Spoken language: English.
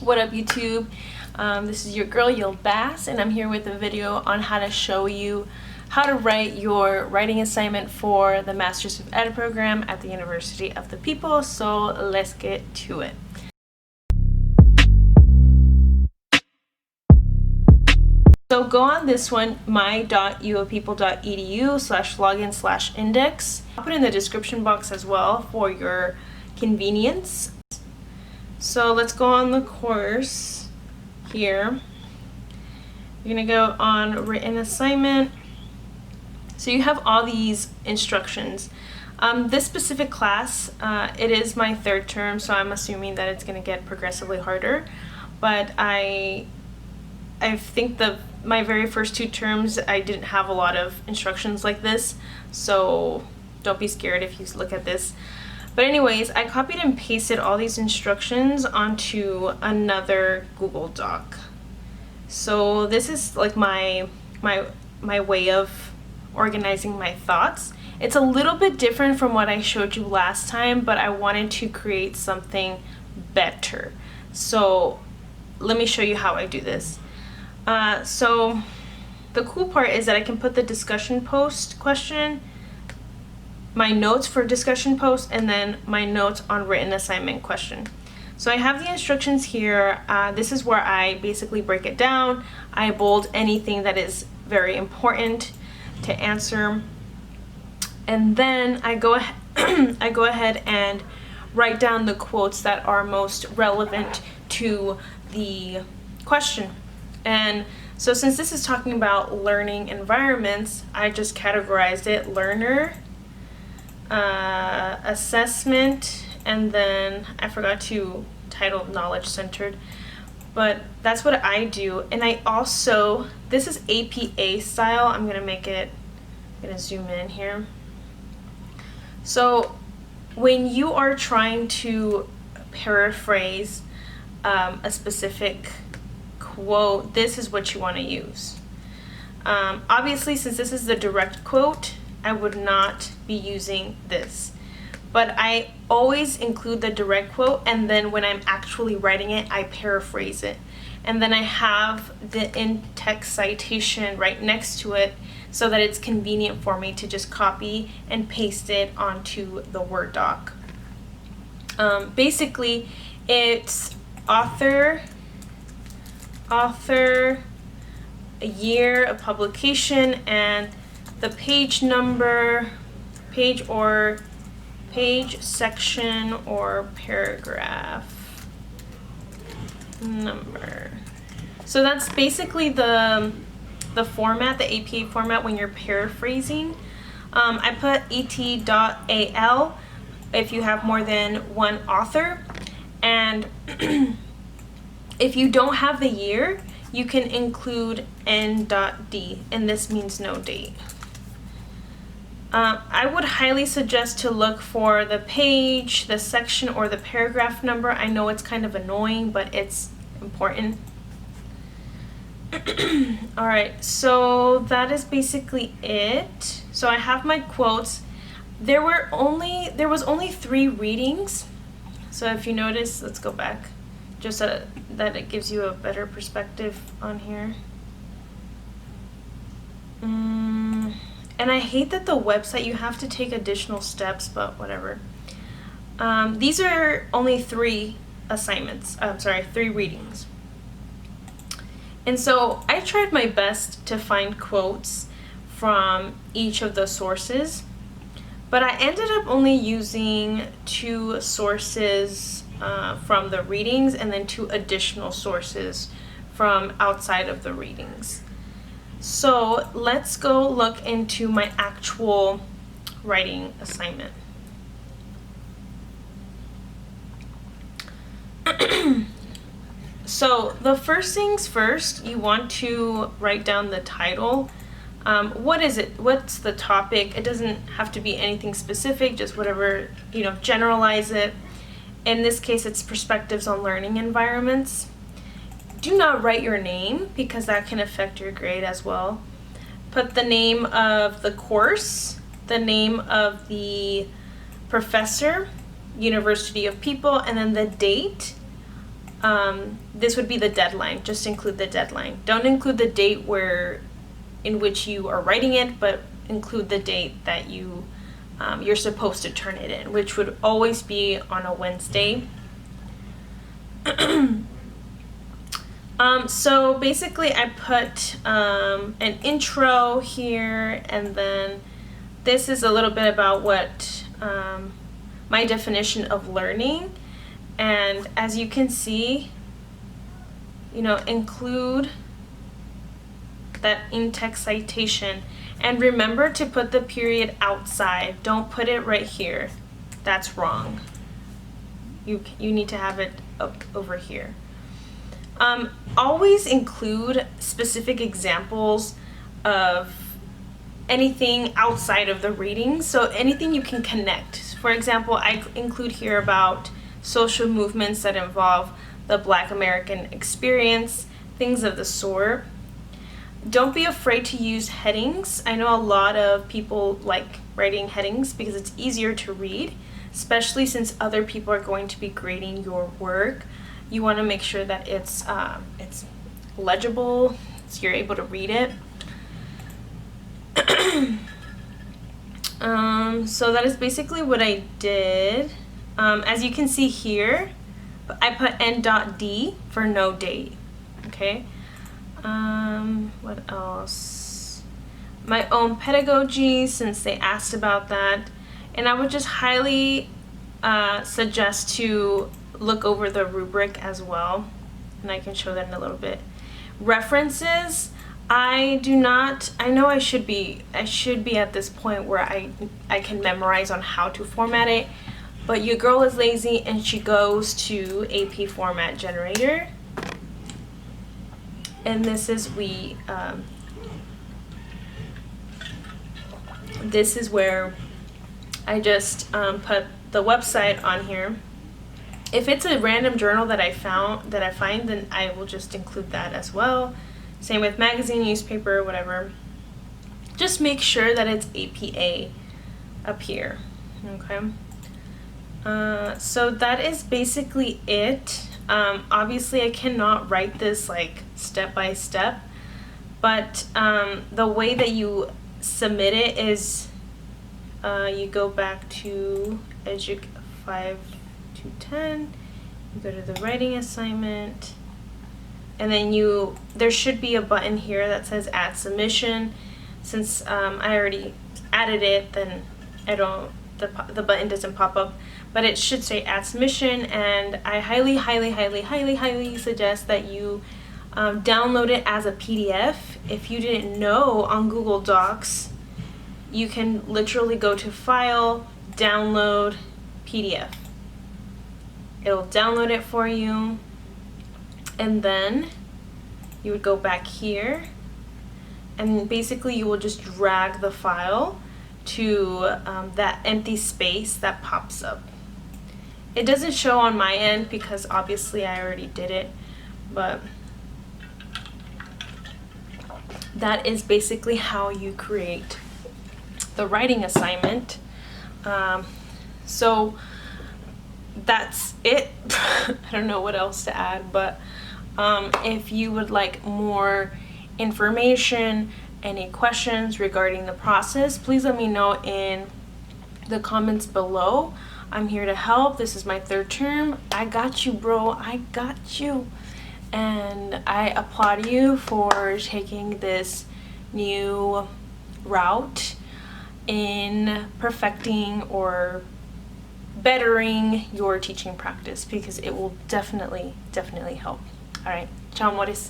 What up YouTube? This is your girl Yil Bass, and I'm here with a video on how to show you how to write your writing assignment for the Masters of Ed program at the University of the People. So let's get to it. So go on this one, my.uofpeople.edu/login/index. I'll put it in the description box as well for your convenience. So let's go on the course here. You're gonna go on written assignment. So you have all these instructions. This specific class, it is my third term, so I'm assuming that it's gonna get progressively harder. But I think my very first two terms, I didn't have a lot of instructions like this, so don't be scared if you look at this. But anyways, I copied and pasted all these instructions onto another Google Doc. So this is like my way of organizing my thoughts. It's a little bit different from what I showed you last time, but I wanted to create something better. So let me show you how I do this. So the cool part is that I can put the discussion post question, my notes for discussion post, and then my notes on written assignment question. So I have the instructions here. This is where I basically break it down. I bold anything that is very important to answer. And then I go ahead and write down the quotes that are most relevant to the question. And so since this is talking about learning environments, I just categorized it: learner, assessment, and then I forgot to title knowledge centered, but that's what I do. And I also, this is APA style. I'm gonna zoom in here. So when you are trying to paraphrase a specific quote, this is what you want to use. Obviously, since this is the direct quote, I would not be using this, but I always include the direct quote, and then when I'm actually writing it, I paraphrase it, and then I have the in-text citation right next to it so that it's convenient for me to just copy and paste it onto the Word doc. Basically, it's author, a year of publication, and the page number, page section or paragraph number. So that's basically the format, the APA format when you're paraphrasing. I put et.al if you have more than one author, and if you don't have the year, you can include n.d, and this means no date. I would highly suggest to look for the page, the section, or the paragraph number. I know it's kind of annoying, but it's important. Alright, so that is basically it. So I have my quotes. There was only 3 readings. So if you notice, let's go back, just so that it gives you a better perspective on here. And I hate that the website, you have to take additional steps, but whatever. These are only 3 assignments, 3 readings. And so I tried my best to find quotes from each of the sources, but I ended up only using 2 sources from the readings, and then 2 additional sources from outside of the readings. So let's go look into my actual writing assignment. So the first things first, you want to write down the title. What is it? What's the topic? It doesn't have to be anything specific, just whatever, generalize it. In this case, it's perspectives on learning environments. Do not write your name because that can affect your grade as well. Put the name of the course, the name of the professor, University of People, and then the date this would be the deadline. Just include the deadline. Don't include the date in which you are writing it, but include the date that you're supposed to turn it in, which would always be on a Wednesday. So basically I put an intro here, and then this is a little bit about what my definition of learning. And as you can see, include that in-text citation. And remember to put the period outside. Don't put it right here. That's wrong. You need to have it up over here. Always include specific examples of anything outside of the reading. So anything you can connect. For example, I include here about social movements that involve the Black American experience, things of the sort. Don't be afraid to use headings. I know a lot of people like writing headings because it's easier to read, especially since other people are going to be grading your work. You want to make sure that it's legible, so you're able to read it. So that is basically what I did. As you can see here, I put n.d for no date. Okay. What else? My own pedagogy, since they asked about that. And I would just highly suggest to look over the rubric as well. And I can show that in a little bit. References. I know I should be at this point where I can memorize on how to format it, but your girl is lazy and she goes to AP Format Generator, and this is where I just put the website on here. If it's a random journal that I find, then I will just include that as well. Same with magazine, newspaper, whatever. Just make sure that it's APA up here, okay? So that is basically it. Obviously, I cannot write this like step by step, but the way that you submit it is you go back to Edu 5 to 10, you go to the writing assignment, and then there should be a button here that says add submission. Since I already added it, then the button doesn't pop up, but it should say add submission, and I highly suggest that you download it as a PDF. If you didn't know, on Google Docs you can literally go to File, Download, PDF. It'll download it for you, and then you would go back here, and basically you will just drag the file to that empty space that pops up. It doesn't show on my end because obviously I already did it, but that is basically how you create the writing assignment. So that's it. I don't know what else to add, but if you would like more information, any questions regarding the process, please let me know in the comments below. I'm here to help. This is my third term. I got you, bro. I got you. And I applaud you for taking this new route in perfecting or bettering your teaching practice, because it will definitely help. All right, ciao amores.